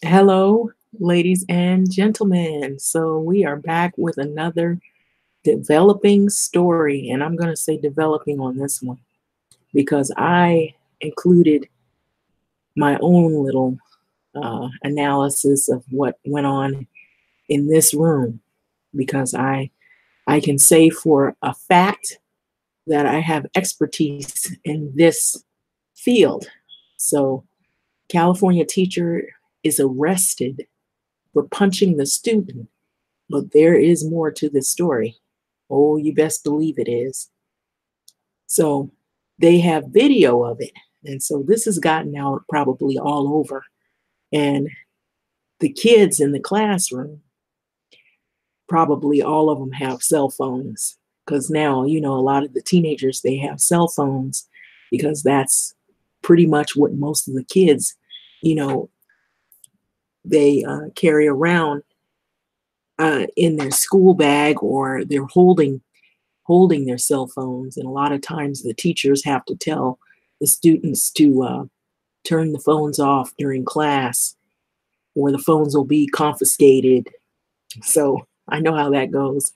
Hello, ladies and gentlemen. So we are back with another developing story, and I'm going to say developing on this one because I included my own little analysis of what went on in this room because I can say for a fact that I have expertise in this field. So, California teacher is arrested for punching the student. But there is more to this story. Oh, you best believe it is. So they have video of it. And so this has gotten out probably all over. And the kids in the classroom, probably all of them have cell phones. Because now, a lot of the teenagers, they have cell phones because that's pretty much what most of the kids, you know, they carry around in their school bag, or they're holding their cell phones. And a lot of times the teachers have to tell the students to turn the phones off during class, or the phones will be confiscated. So I know how that goes.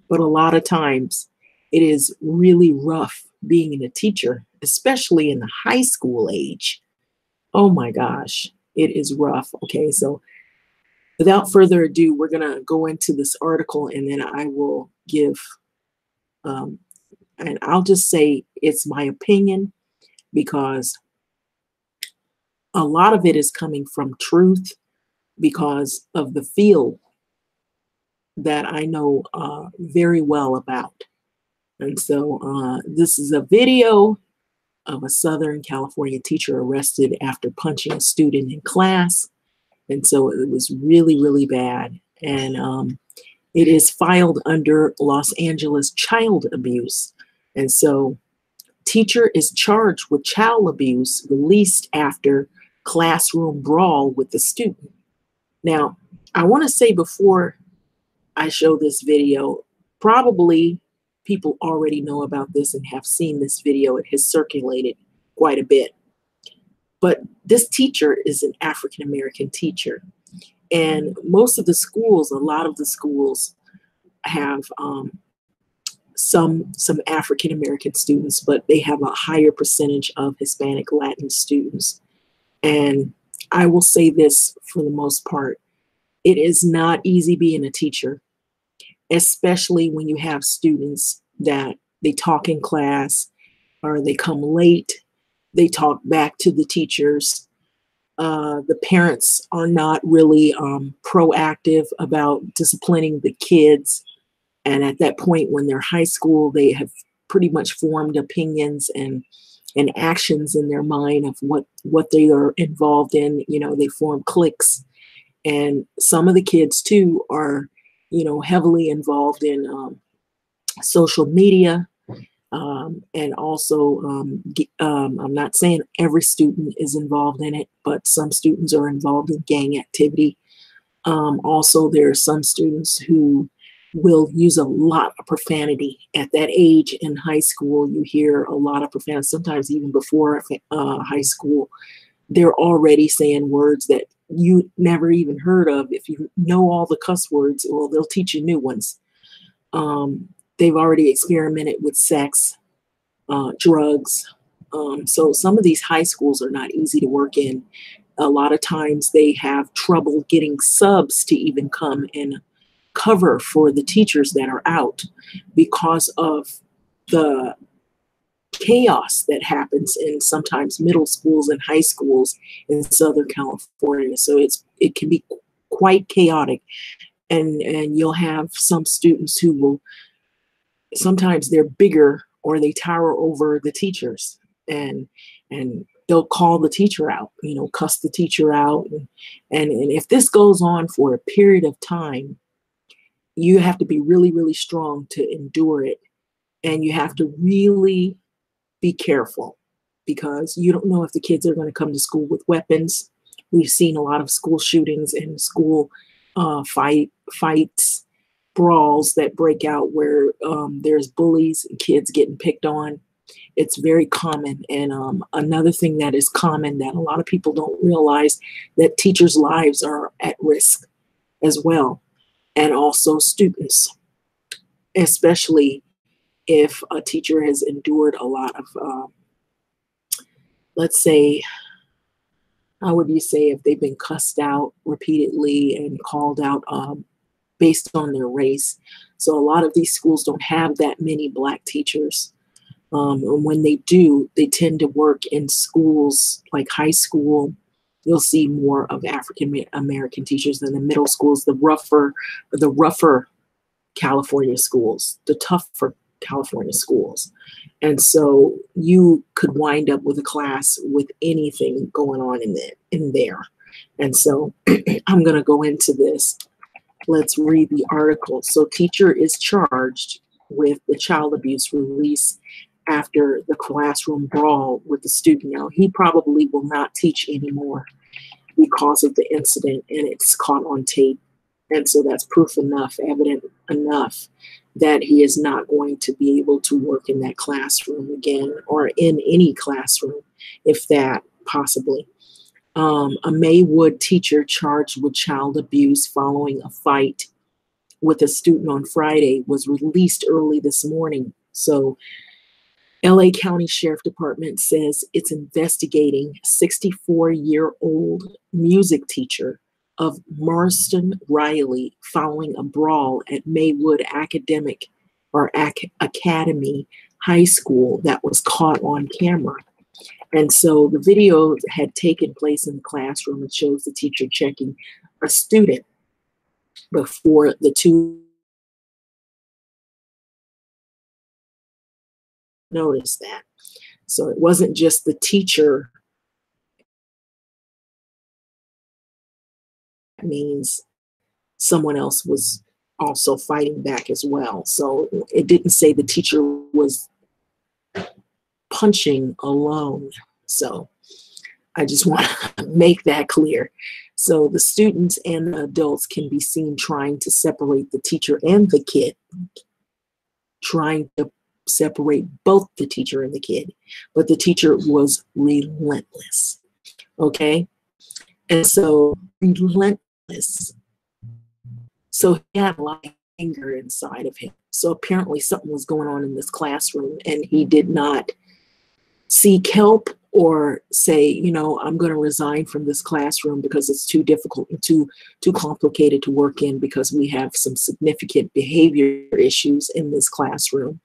But a lot of times it is really rough being a teacher, especially in the high school age. Oh my gosh, it is rough. Okay, so without further ado, we're going to go into this article, and then I will give um, and I'll just say it's my opinion because a lot of it is coming from truth because of the field that I know very well about. And so this is a video of a Southern California teacher arrested after punching a student in class. And so it was really, really bad. And it is filed under Los Angeles child abuse. And so teacher is charged with child abuse, released after classroom brawl with the student. Now, I want to say before I show this video, probably people already know about this and have seen this video. It has circulated quite a bit. But this teacher is an African American teacher. And most of the schools, a lot of the schools have some African American students, but they have a higher percentage of Hispanic Latin students. And I will say this for the most part, it is not easy being a teacher, especially when you have students that they talk in class or they come late, they talk back to the teachers. The parents are not really proactive about disciplining the kids. And at that point, when they're high school, they have pretty much formed opinions and actions in their mind of what they are involved in. They form cliques. And some of the kids too are, heavily involved in social media. And also, I'm not saying every student is involved in it, but some students are involved in gang activity. Also, there are some students who will use a lot of profanity at that age. In high school, you hear a lot of profanity, sometimes even before high school. They're already saying words that you never even heard of. If you know all the cuss words, well, they'll teach you new ones. They've already experimented with sex, drugs. So some of these high schools are not easy to work in. A lot of times they have trouble getting subs to even come and cover for the teachers that are out because of the chaos that happens in sometimes middle schools and high schools in Southern California. So it can be quite chaotic, and you'll have some students who will sometimes they're bigger or they tower over the teachers, and they'll call the teacher out, cuss the teacher out, and if this goes on for a period of time, you have to be really, really strong to endure it. And you have to really be careful because you don't know if the kids are going to come to school with weapons. We've seen a lot of school shootings and school fights, brawls that break out where there's bullies and kids getting picked on. It's very common. And another thing that is common that a lot of people don't realize, that teachers' lives are at risk as well, and also students, especially if a teacher has endured a lot of, let's say, how would you say, if they've been cussed out repeatedly and called out based on their race. So a lot of these schools don't have that many Black teachers. And when they do, they tend to work in schools like high school. You'll see more of African American teachers than the middle schools, the rougher California schools, the tougher California schools. And so you could wind up with a class with anything going on in there. And so I'm going to go into this. Let's read the article. So teacher is charged with the child abuse release after the classroom brawl with the student. Now, he probably will not teach anymore because of the incident, and it's caught on tape. And so that's proof enough, evident enough, that he is not going to be able to work in that classroom again, or in any classroom, if that possibly. A Maywood teacher charged with child abuse following a fight with a student on Friday was released early this morning. So LA County Sheriff Department says it's investigating 64-year-old music teacher of Marston Riley following a brawl at Maywood Academy High School that was caught on camera. And so the video had taken place in the classroom. It shows the teacher checking a student before the two noticed that. So it wasn't just the teacher. That means someone else was also fighting back as well. So it didn't say the teacher was punching alone. So I just want to make that clear. So the students and the adults can be seen trying to separate the teacher and the kid, trying to separate both the teacher and the kid, but the teacher was relentless. Okay. And so relentless. So he had a lot of anger inside of him. So apparently something was going on in this classroom, and he did not seek help or say, you know, I'm going to resign from this classroom because it's too difficult and too complicated to work in, because we have some significant behavior issues in this classroom,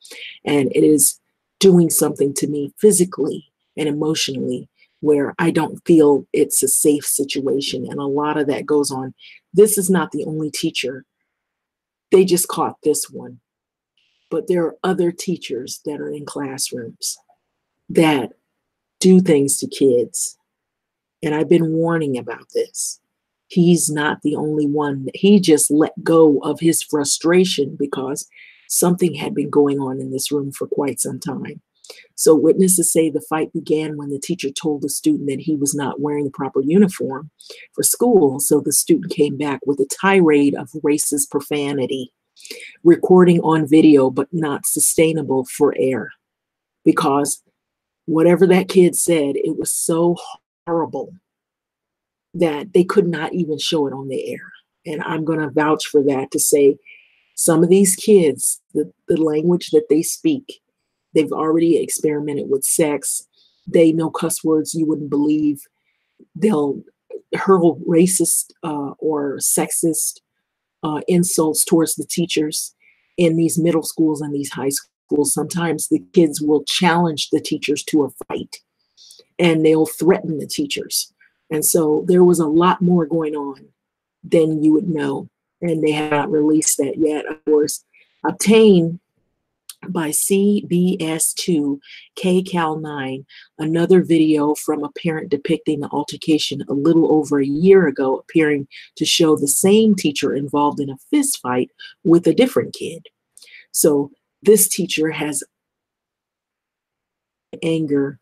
and it is doing something to me physically and emotionally where I don't feel it's a safe situation. And a lot of that goes on. This is not the only teacher. They just caught this one, but there are other teachers that are in classrooms that do things to kids. And I've been warning about this. He's not the only one. He just let go of his frustration because something had been going on in this room for quite some time. So witnesses say the fight began when the teacher told the student that he was not wearing the proper uniform for school. So the student came back with a tirade of racist profanity, recording on video, but not sustainable for air, because whatever that kid said, it was so horrible that they could not even show it on the air. And I'm going to vouch for that to say some of these kids, the language that they speak, they've already experimented with sex. They know cuss words you wouldn't believe. They'll hurl racist or sexist insults towards the teachers in these middle schools and these high schools. Sometimes the kids will challenge the teachers to a fight, and they'll threaten the teachers. And so there was a lot more going on than you would know, and they have not released that yet. Of course, obtained by CBS2 KCAL9, another video from a parent depicting the altercation a little over a year ago, appearing to show the same teacher involved in a fist fight with a different kid. So this teacher has anger,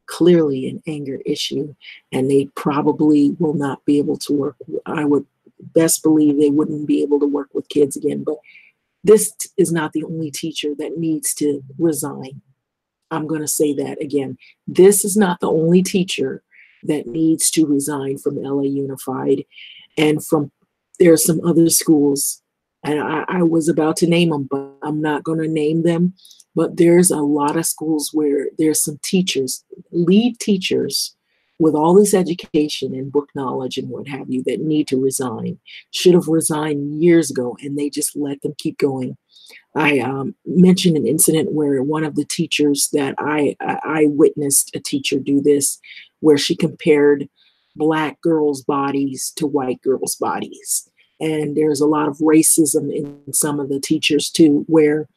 clearly an anger issue, and they probably will not be able to work. I would best believe they wouldn't be able to work with kids again, but this is not the only teacher that needs to resign. I'm going to say that again. This is not the only teacher that needs to resign from LA Unified, and from there are some other schools, and I was about to name them, but I'm not going to name them. But there's a lot of schools where there's some teachers, lead teachers, with all this education and book knowledge and what have you, that need to resign. Should have resigned years ago, and they just let them keep going. I mentioned an incident where one of the teachers that I witnessed a teacher do this, where she compared black girls' bodies to white girls' bodies. And there's a lot of racism in some of the teachers too, where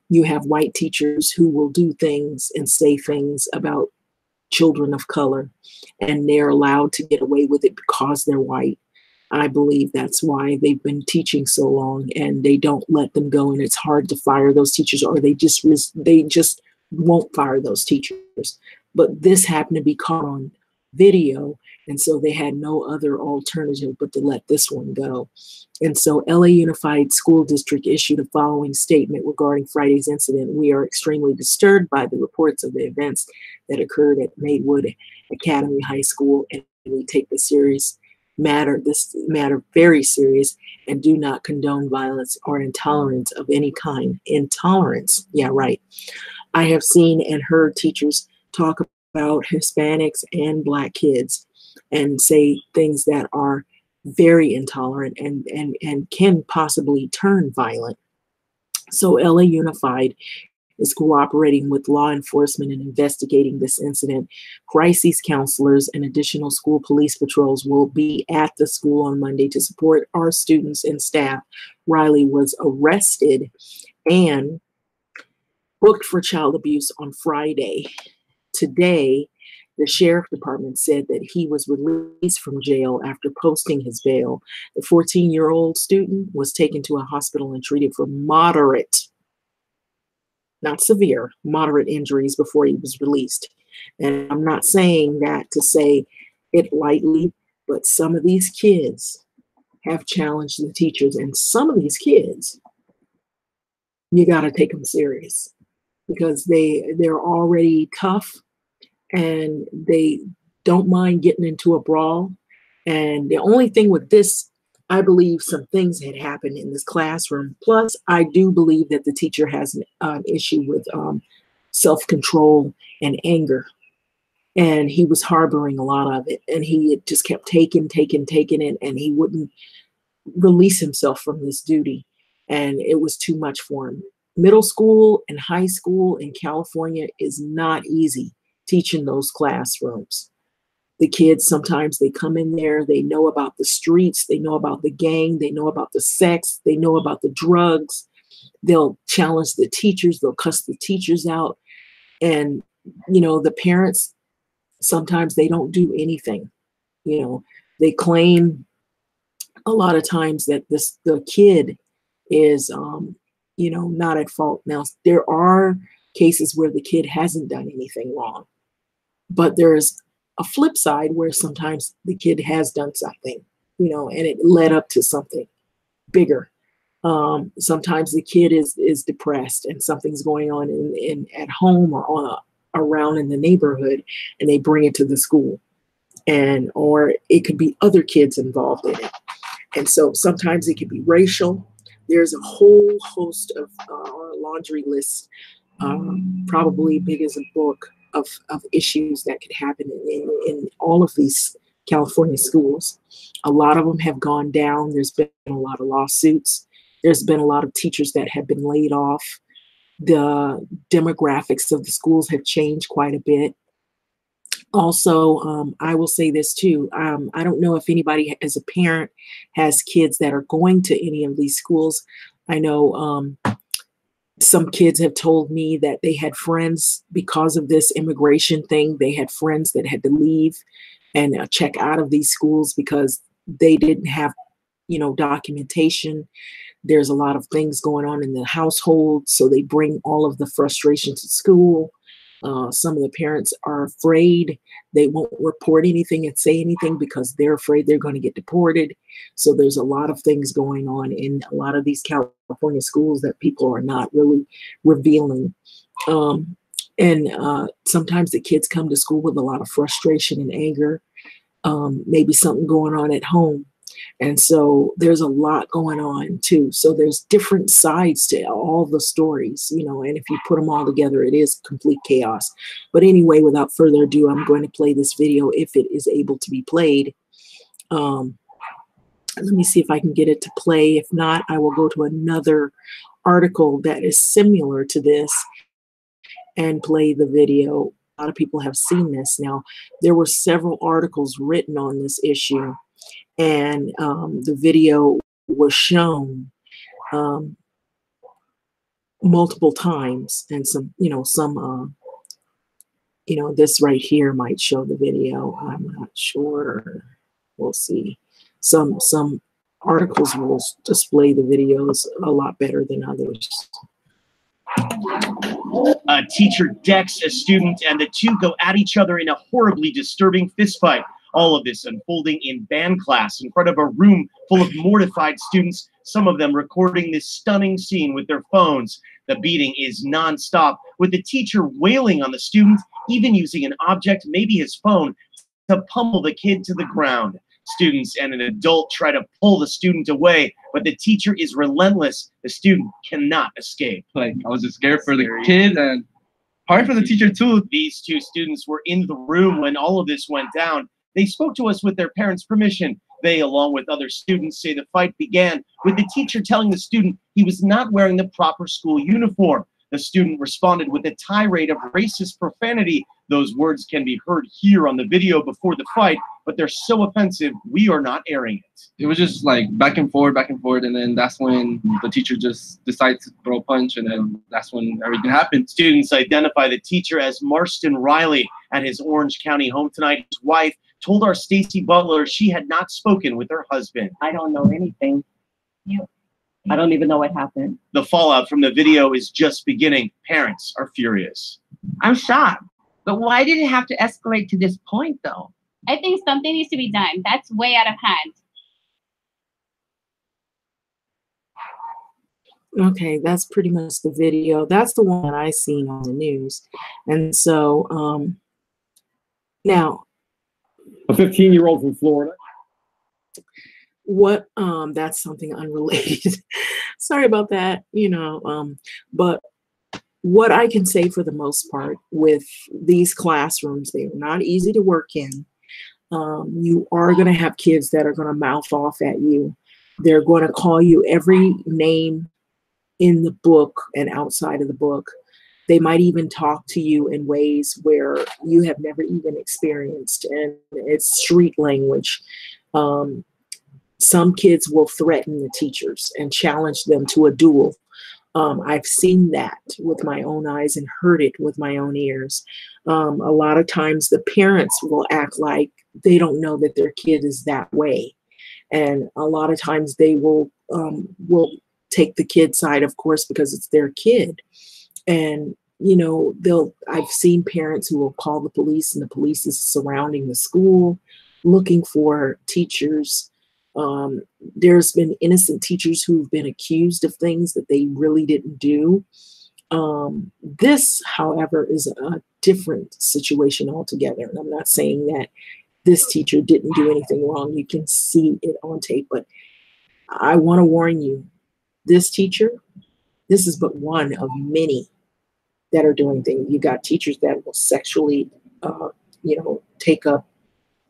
you have white teachers who will do things and say things about children of color, and they're allowed to get away with it because they're white. I believe that's why they've been teaching so long, and they don't let them go. And it's hard to fire those teachers, or they just won't fire those teachers. But this happened to be caught on video, and so they had no other alternative but to let this one go. And so LA Unified School District issued a following statement regarding Friday's incident. We are extremely disturbed by the reports of the events that occurred at Maywood Academy High School, and we take this matter very serious, and do not condone violence or intolerance of any kind. Intolerance, yeah, right. I have seen and heard teachers talk about Hispanics and Black kids and say things that are very intolerant and can possibly turn violent. So LA Unified is cooperating with law enforcement in investigating this incident. Crises counselors and additional school police patrols will be at the school on Monday to support our students and staff. Riley was arrested and booked for child abuse on Friday. Today, the sheriff department said that he was released from jail after posting his bail. The 14-year-old student was taken to a hospital and treated for moderate, not severe, moderate injuries before he was released. And I'm not saying that to say it lightly, but some of these kids have challenged the teachers, and some of these kids, you got to take them serious, because they're already tough, and they don't mind getting into a brawl. And the only thing with this, I believe some things had happened in this classroom. Plus, I do believe that the teacher has an issue with self-control and anger. And he was harboring a lot of it. And he just kept taking it, and he wouldn't release himself from this duty. And it was too much for him. Middle school and high school in California is not easy teaching those classrooms. The kids, sometimes they come in there, they know about the streets, they know about the gang, they know about the sex, they know about the drugs. They'll challenge the teachers, they'll cuss the teachers out. And, the parents, sometimes they don't do anything. They claim a lot of times that the kid is, not at fault. Now, there are cases where the kid hasn't done anything wrong, but there's a flip side where sometimes the kid has done something, and it led up to something bigger. Sometimes the kid is depressed and something's going on at home or around in the neighborhood, and they bring it to the school, or it could be other kids involved in it. And so sometimes it could be racial. There's a whole host of laundry list, probably big as a book, of issues that could happen in all of these California schools. A lot of them have gone down. There's been a lot of lawsuits. There's been a lot of teachers that have been laid off. The demographics of the schools have changed quite a bit. Also, I will say this too. I don't know if anybody as a parent has kids that are going to any of these schools. I know some kids have told me that they had friends, because of this immigration thing, they had friends that had to leave and check out of these schools because they didn't have, documentation. There's a lot of things going on in the household, so they bring all of the frustration to school. Some of the parents are afraid. They won't report anything and say anything because they're afraid they're going to get deported. So there's a lot of things going on in a lot of these California schools that people are not really revealing. And sometimes the kids come to school with a lot of frustration and anger, maybe something going on at home. And so there's a lot going on too. So there's different sides to all the stories, you know, and if you put them all together, it is complete chaos. But anyway, without further ado, I'm going to play this video if it is able to be played. Let me see if I can get it to play. If not, I will go to another article that is similar to this and play the video. A lot of people have seen this. Now, there were several articles written on this issue, and the video was shown multiple times, and some, you know, this right here might show the video. I'm not sure. We'll see. Some articles will display the videos a lot better than others. A teacher decks a student, and the two go at each other in a horribly disturbing fistfight. All of this unfolding in band class in front of a room full of mortified students, some of them recording this stunning scene with their phones. The beating is nonstop, with the teacher wailing on the student, even using an object, maybe his phone, to pummel the kid to the ground. Students and an adult try to pull the student away, but the teacher is relentless. The student cannot escape. Like, I was just scared for the kid and hard for the teacher too. These two students were in the room when all of this went down. They spoke to us with their parents' permission. They, along with other students, say the fight began with the teacher telling the student he was not wearing the proper school uniform. The student responded with a tirade of racist profanity. Those words can be heard here on the video before the fight, but they're so offensive, we are not airing it. It was just like back and forth, and then that's when the teacher just decided to throw a punch, and then that's when everything happened. Students identify the teacher as Marston Riley. At his Orange County home tonight, his wife told our Stacy Butler she had not spoken with her husband. I don't know anything. I don't even know what happened. The fallout from the video is just beginning. Parents are furious. I'm shocked. But why did it have to escalate to this point, though? I think something needs to be done. That's way out of hand. Okay, that's pretty much the video. That's the one that I seen on the news. And so now, a 15-year-old from Florida. What that's something unrelated. Sorry about that, you know, but what I can say for the most part with these classrooms, they are not easy to work in. You are going to have kids that are going to mouth off at you. They're going to call you every name in the book and outside of the book. They might even talk to you in ways where you have never even experienced, and it's street language. Some kids will threaten the teachers and challenge them to a duel. I've seen that with my own eyes and heard it with my own ears. A lot of times the parents will act like they don't know that their kid is that way. And a lot of times they will take the kid's side, of course, because it's their kid. And, you know, I've seen parents who will call the police, and the police is surrounding the school looking for teachers. There's been innocent teachers who've been accused of things that they really didn't do. This, however, is a different situation altogether. And I'm not saying that this teacher didn't do anything wrong. You can see it on tape, but I want to warn you, this teacher, this is but one of many that are doing things. You got teachers that will sexually, you know, take up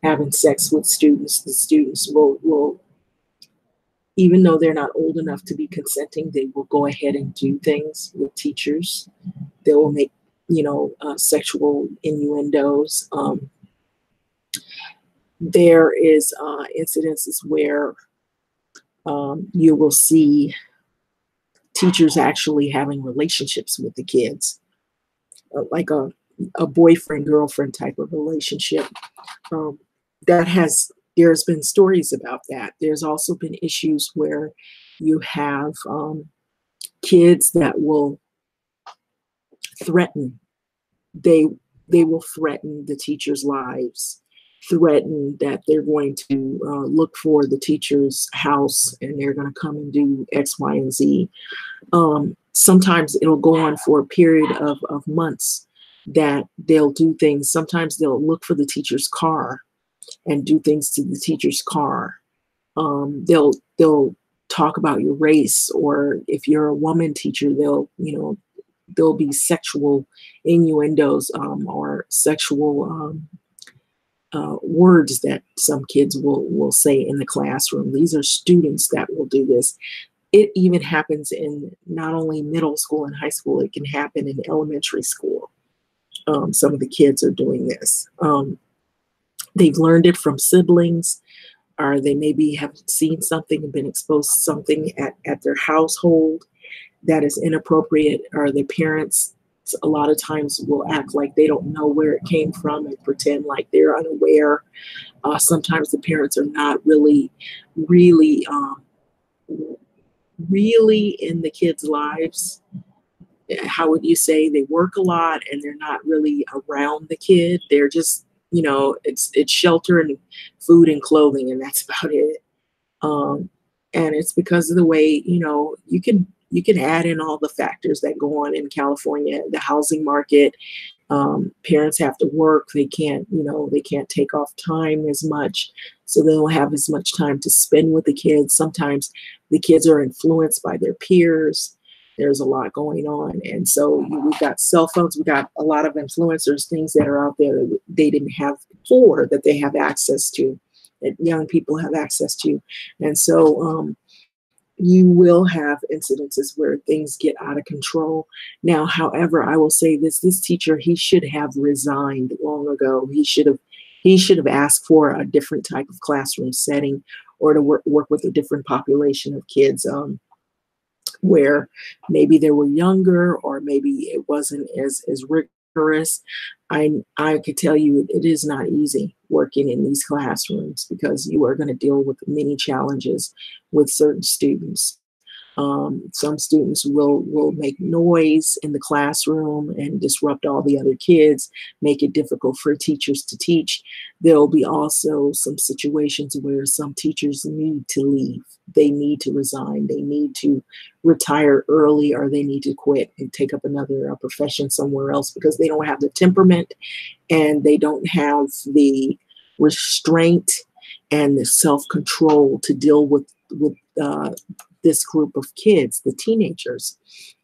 having sex with students. The students will, even though they're not old enough to be consenting, they will go ahead and do things with teachers. They will make, you know, sexual innuendos. There is incidences where you will see teachers actually having relationships with the kids, like a boyfriend-girlfriend type of relationship. There's been stories about that. There's also been issues where you have kids that will threaten. They will threaten the teachers' lives, threaten that they're going to look for the teacher's house and they're going to come and do X, Y, and Z. Sometimes it'll go on for a period of months. that they'll do things. Sometimes they'll look for the teacher's car and do things to the teacher's car. They'll talk about your race, or if you're a woman teacher, there'll be sexual innuendos, or sexual words that some kids will say in the classroom. These are students that will do this. It even happens in not only middle school and high school, it can happen in elementary school. Some of the kids are doing this. They've learned it from siblings, or they maybe have seen something and been exposed to something at their household that is inappropriate, or their parents a lot of times will act like they don't know where it came from and pretend like they're unaware. Sometimes the parents are not really in the kids' lives. How would you say? They work a lot and they're not really around the kid. They're just, it's shelter and food and clothing, and that's about it. And it's because of the way, you can add in all the factors that go on in California, the housing market. Parents have to work. They can't take off time as much, so they don't have as much time to spend with the kids. Sometimes the kids are influenced by their peers. There's a lot going on, and so we've got cell phones. We've got a lot of influencers, things that are out there that they didn't have before, that they have access to, that young people have access to. And so you will have incidences where things get out of control. Now, however, I will say this teacher, he should have resigned long ago. He should have asked for a different type of classroom setting, or to work with a different population of kids, where maybe they were younger, or maybe it wasn't as rigorous. I could tell you it is not easy working in these classrooms, because you are going to deal with many challenges with certain students. Some students will make noise in the classroom and disrupt all the other kids, make it difficult for teachers to teach. There'll be also some situations where some teachers need to leave. They need to resign. They need to retire early, or they need to quit and take up another profession somewhere else, because they don't have the temperament and they don't have the restraint and the self-control to deal with this group of kids, the teenagers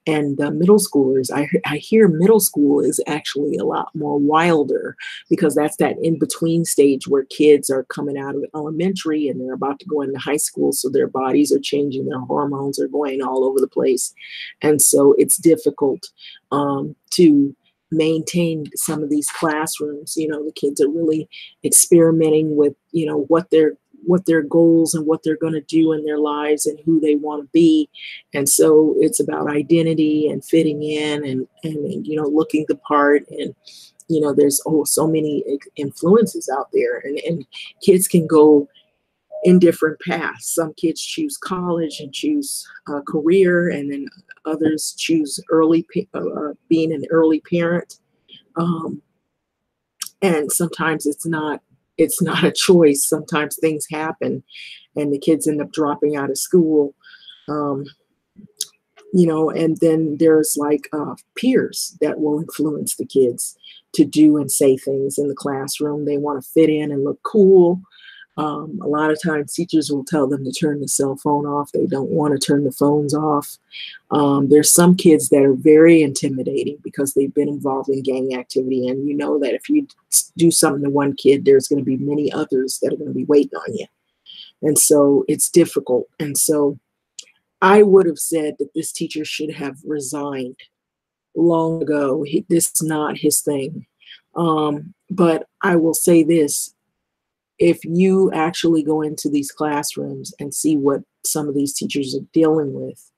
and the middle schoolers. I hear middle school is actually a lot more wilder, because that's that in-between stage where kids are coming out of elementary and they're about to go into high school. So their bodies are changing, their hormones are going all over the place. And so it's difficult to maintain some of these classrooms. The kids are really experimenting with, what their goals and what they're going to do in their lives and who they want to be. And so it's about identity and fitting in and looking the part. And, there's so many influences out there, and kids can go in different paths. Some kids choose college and choose a career, and then others choose being an early parent. And sometimes it's not a choice. Sometimes things happen and the kids end up dropping out of school. And then there's peers that will influence the kids to do and say things in the classroom. They want to fit in and look cool. A lot of times teachers will tell them to turn the cell phone off. They don't want to turn the phones off. There's some kids that are very intimidating because they've been involved in gang activity. And you know that if you do something to one kid, there's going to be many others that are going to be waiting on you. And so it's difficult. And so I would have said that this teacher should have resigned long ago. This is not his thing. But I will say this. If you actually go into these classrooms and see what some of these teachers are dealing with,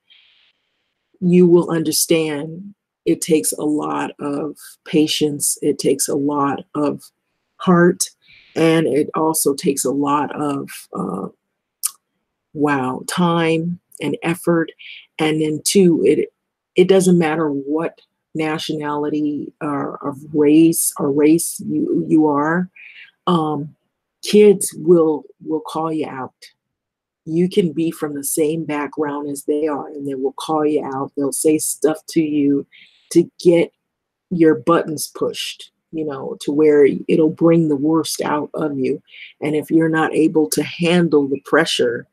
you will understand it takes a lot of patience. It takes a lot of heart. And it also takes a lot of, time and effort. And then too, it doesn't matter what nationality or of race you are. Kids will call you out. You can be from the same background as they are, and they will call you out. They'll say stuff to you to get your buttons pushed, to where it'll bring the worst out of you. And if you're not able to handle the pressure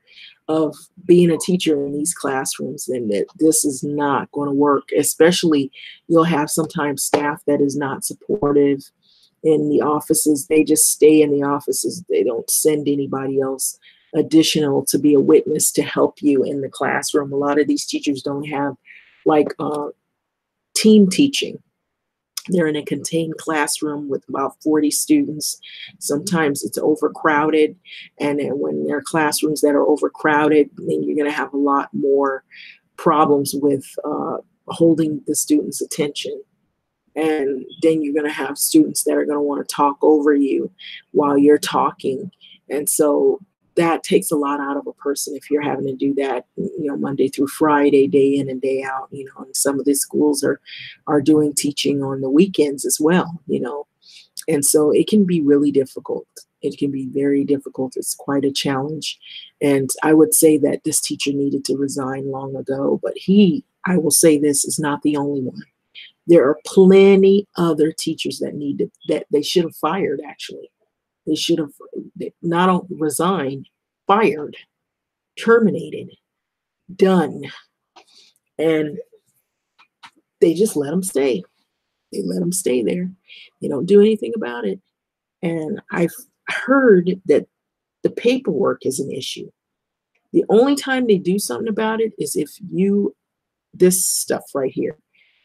of being a teacher in these classrooms, then this is not going to work. Especially, you'll have sometimes staff that is not supportive in the offices. They just stay in the offices. They don't send anybody else additional to be a witness to help you in the classroom. A lot of these teachers don't have like team teaching. They're in a contained classroom with about 40 students. Sometimes it's overcrowded. And then when there are classrooms that are overcrowded, then you're going to have a lot more problems with holding the students' attention. And then you're going to have students that are going to want to talk over you while you're talking. And so that takes a lot out of a person if you're having to do that, Monday through Friday, day in and day out, and some of these schools are doing teaching on the weekends as well, and so it can be really difficult. It can be very difficult. It's quite a challenge. And I would say that this teacher needed to resign long ago, but I will say this, is not the only one. There are plenty other teachers that they should have fired, actually. They should have not only resigned, fired, terminated, done. And they just let them stay. They let them stay there. They don't do anything about it. And I've heard that the paperwork is an issue. The only time they do something about it is if this stuff right here,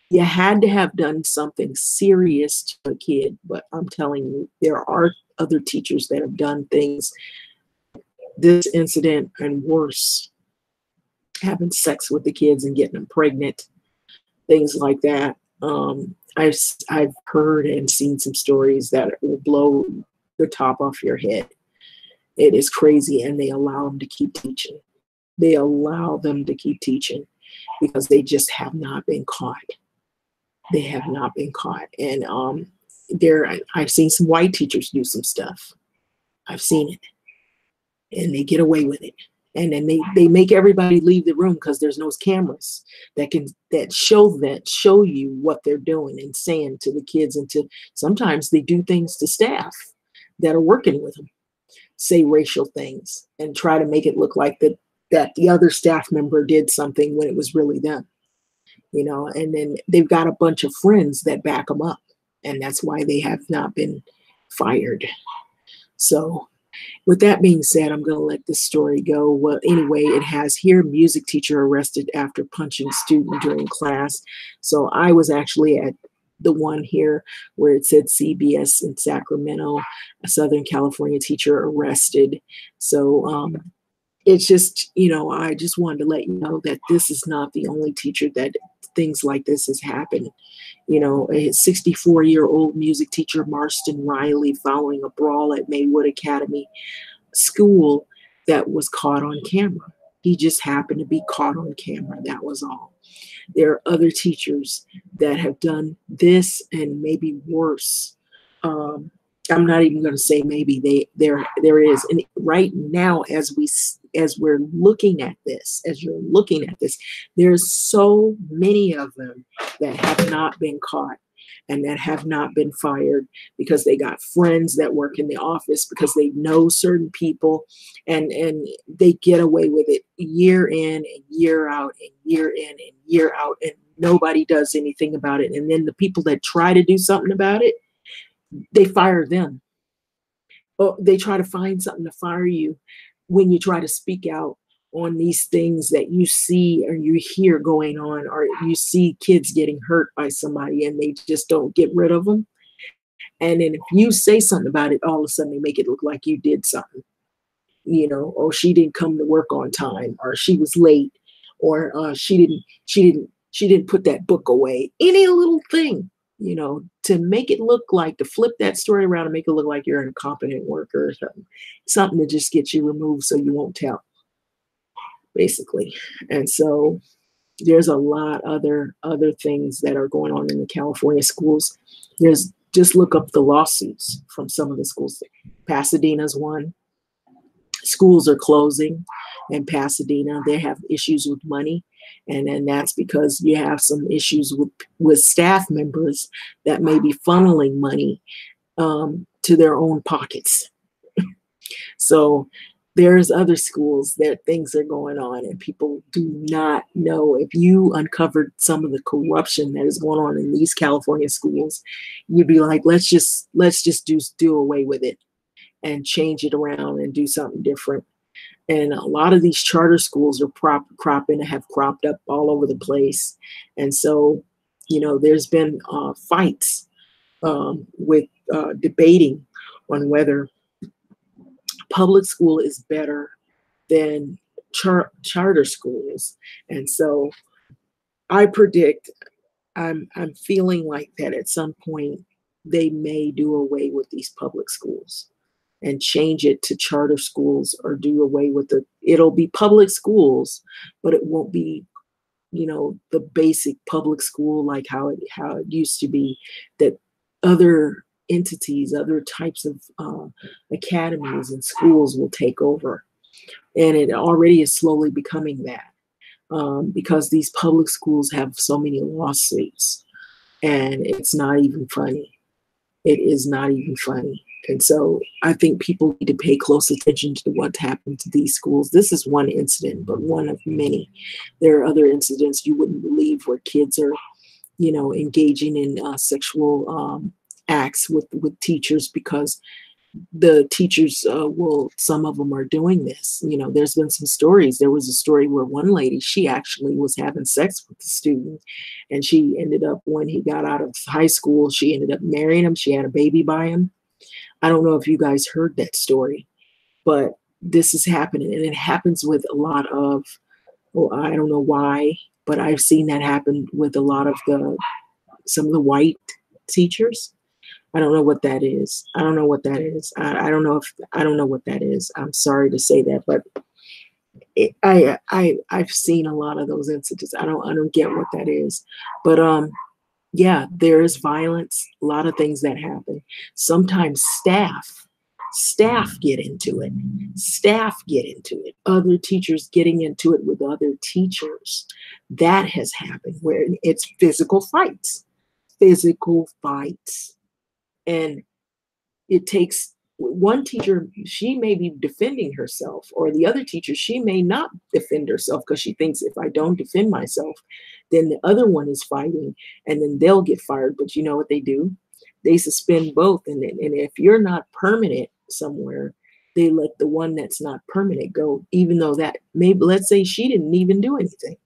you had to have done something serious to a kid. But I'm telling you, there are other teachers that have done things, this incident and worse, having sex with the kids and getting them pregnant, things like that. I've heard and seen some stories that will blow the top off your head. It is crazy, and they allow them to keep teaching. They allow them to keep teaching because they just have not been caught. They have not been caught. And I've seen some white teachers do some stuff. I've seen it. And they get away with it. And then they make everybody leave the room because there's no cameras that show you what they're doing and saying to the kids. And sometimes they do things to staff that are working with them, say racial things and try to make it look like that the other staff member did something when it was really them. And then they've got a bunch of friends that back them up, and that's why they have not been fired. So with that being said, I'm going to let this story go. Well, anyway, it has here, music teacher arrested after punching student during class. So I was actually at the one here where it said CBS in Sacramento, a Southern California teacher arrested. So it's just, I just wanted to let you know that this is not the only teacher that things like this has happened. A 64-year-old music teacher, Marston Riley, following a brawl at Maywood Academy School that was caught on camera. He just happened to be caught on camera. That was all. There are other teachers that have done this and maybe worse. I'm not even going to say maybe. There is. And right now, as we're looking at this, there's so many of them that have not been caught and that have not been fired because they got friends that work in the office, because they know certain people, and they get away with it year in and year out and year in and year out, and nobody does anything about it. And then the people that try to do something about it, they fire them. Or they try to find something to fire you when you try to speak out on these things that you see or you hear going on, or you see kids getting hurt by somebody and they just don't get rid of them. And then if you say something about it, all of a sudden they make it look like you did something, or she didn't come to work on time, or she was late, or she didn't put that book away. Any little thing, to make it look like, to flip that story around and make it look like you're an incompetent worker or something to just get you removed so you won't tell, basically. And so there's a lot other things that are going on in the California schools. Just look up the lawsuits from some of the schools. Pasadena's one. Schools are closing in Pasadena. They have issues with money. And then that's because you have some issues with staff members that may be funneling money to their own pockets. So there's other schools that things are going on and people do not know. If you uncovered some of the corruption that is going on in these California schools, you'd be like, let's just do away with it and change it around and do something different. And a lot of these charter schools are have cropped up all over the place. And so, you know, there's been fights with debating on whether public school is better than charter schools. And so I predict, I'm feeling like that at some point they may do away with these public schools and change it to charter schools, or do away with it'll be public schools, but it won't be, you know, the basic public school like how it used to be, that other entities, other types of academies and schools will take over. And it already is slowly becoming that, because these public schools have so many lawsuits, and it's not even funny. It is not even funny. And so I think people need to pay close attention to what's happened to these schools. This is one incident, but one of many. There are other incidents you wouldn't believe where kids are, you know, engaging in sexual acts with teachers, because the teachers some of them are doing this. You know, there's been some stories. There was a story where one lady, she actually was having sex with the student, and she ended up, when he got out of high school, she ended up marrying him. She had a baby by him. I don't know if you guys heard that story, but this is happening, and it happens with a lot of, well, I don't know why, but I've seen that happen with a lot of some of the white teachers. I don't know what that is. I don't know what that is. I don't know what that is. I'm sorry to say that, but I've seen a lot of those incidents. I don't get what that is, but yeah, there is violence, a lot of things that happen. Sometimes staff get into it. Staff get into it. Other teachers getting into it with other teachers. That has happened, where it's physical fights. And it takes one teacher, she may be defending herself, or the other teacher, she may not defend herself because she thinks, if I don't defend myself, then the other one is fighting, and then they'll get fired. But you know what they do? They suspend both. And if you're not permanent somewhere, they let the one that's not permanent go, even though that maybe, let's say she didn't even do anything.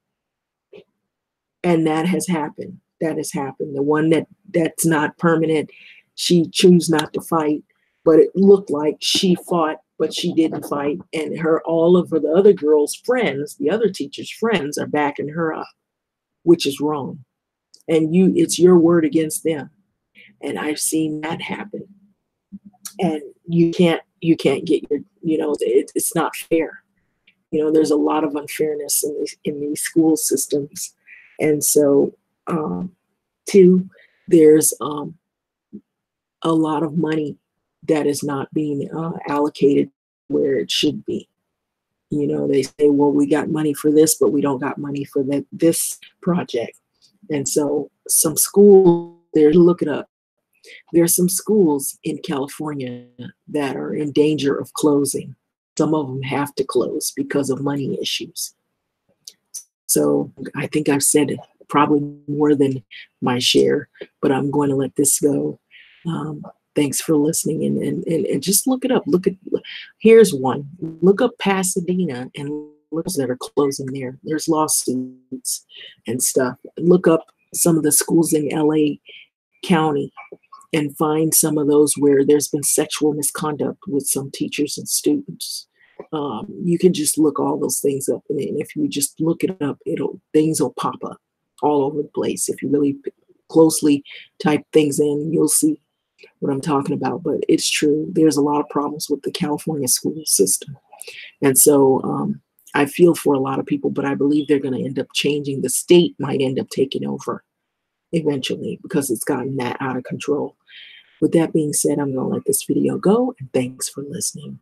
And that has happened. That has happened. The one that's not permanent, she chose not to fight, but it looked like she fought, but she didn't fight. And all of the other girls' friends, the other teachers' friends, are backing her up, which is wrong. And it's your word against them. And I've seen that happen. And you can't get your, you know, it's not fair. You know, there's a lot of unfairness in these school systems. And so, two, there's a lot of money that is not being allocated where it should be. You know, they say, well, we got money for this, but we don't got money for this project. And so some schools, look it up. There's some schools in California that are in danger of closing. Some of them have to close because of money issues. So I think I've said probably more than my share, but I'm going to let this go. Thanks for listening, and just look it up. Here's one. Look up Pasadena and look that are closing there. There's lawsuits and stuff. Look up some of the schools in LA County and find some of those where there's been sexual misconduct with some teachers and students. You can just look all those things up, and if you just look it up, things will pop up all over the place. If you really closely type things in, you'll see what I'm talking about. But it's true. There's a lot of problems with the California school system. And so I feel for a lot of people, but I believe they're going to end up changing. The state might end up taking over eventually because it's gotten that out of control. With that being said, I'm going to let this video go, and thanks for listening.